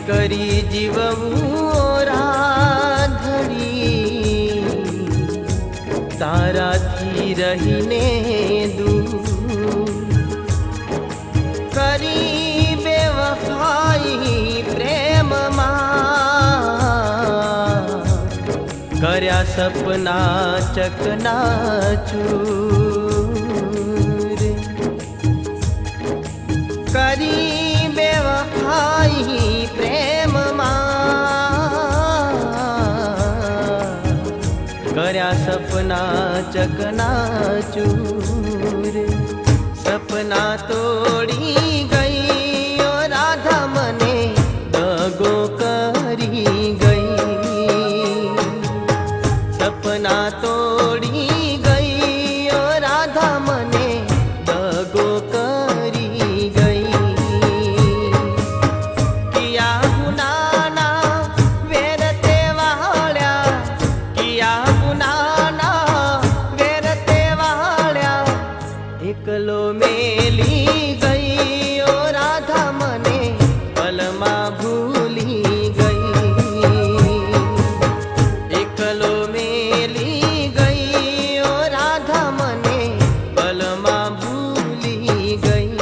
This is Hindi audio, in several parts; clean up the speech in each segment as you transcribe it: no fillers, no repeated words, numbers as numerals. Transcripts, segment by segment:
करी जीववू राधड़ी तारा थी रहीने दूर करी बेवफाई प्रेम कर्या सपना चकनाचूर करी बेवफाई प्रेम कर्या सपना चकनाचूर सपना तोड़ी गई ओ राधा मने दगो करी गई सपना तोड़ी गई ओ राधा मने दगो करी गई किया गुनाना वेरते वाल्या किया गुनाना वेरते वाल्या एकलो मेली गई ओ राधा मने पलमा भूली गई एकलो मेली गई ओ राधा मने पलमा भूली गई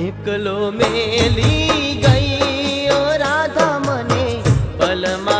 एकलो मेली गई ओ राधा मने पलमा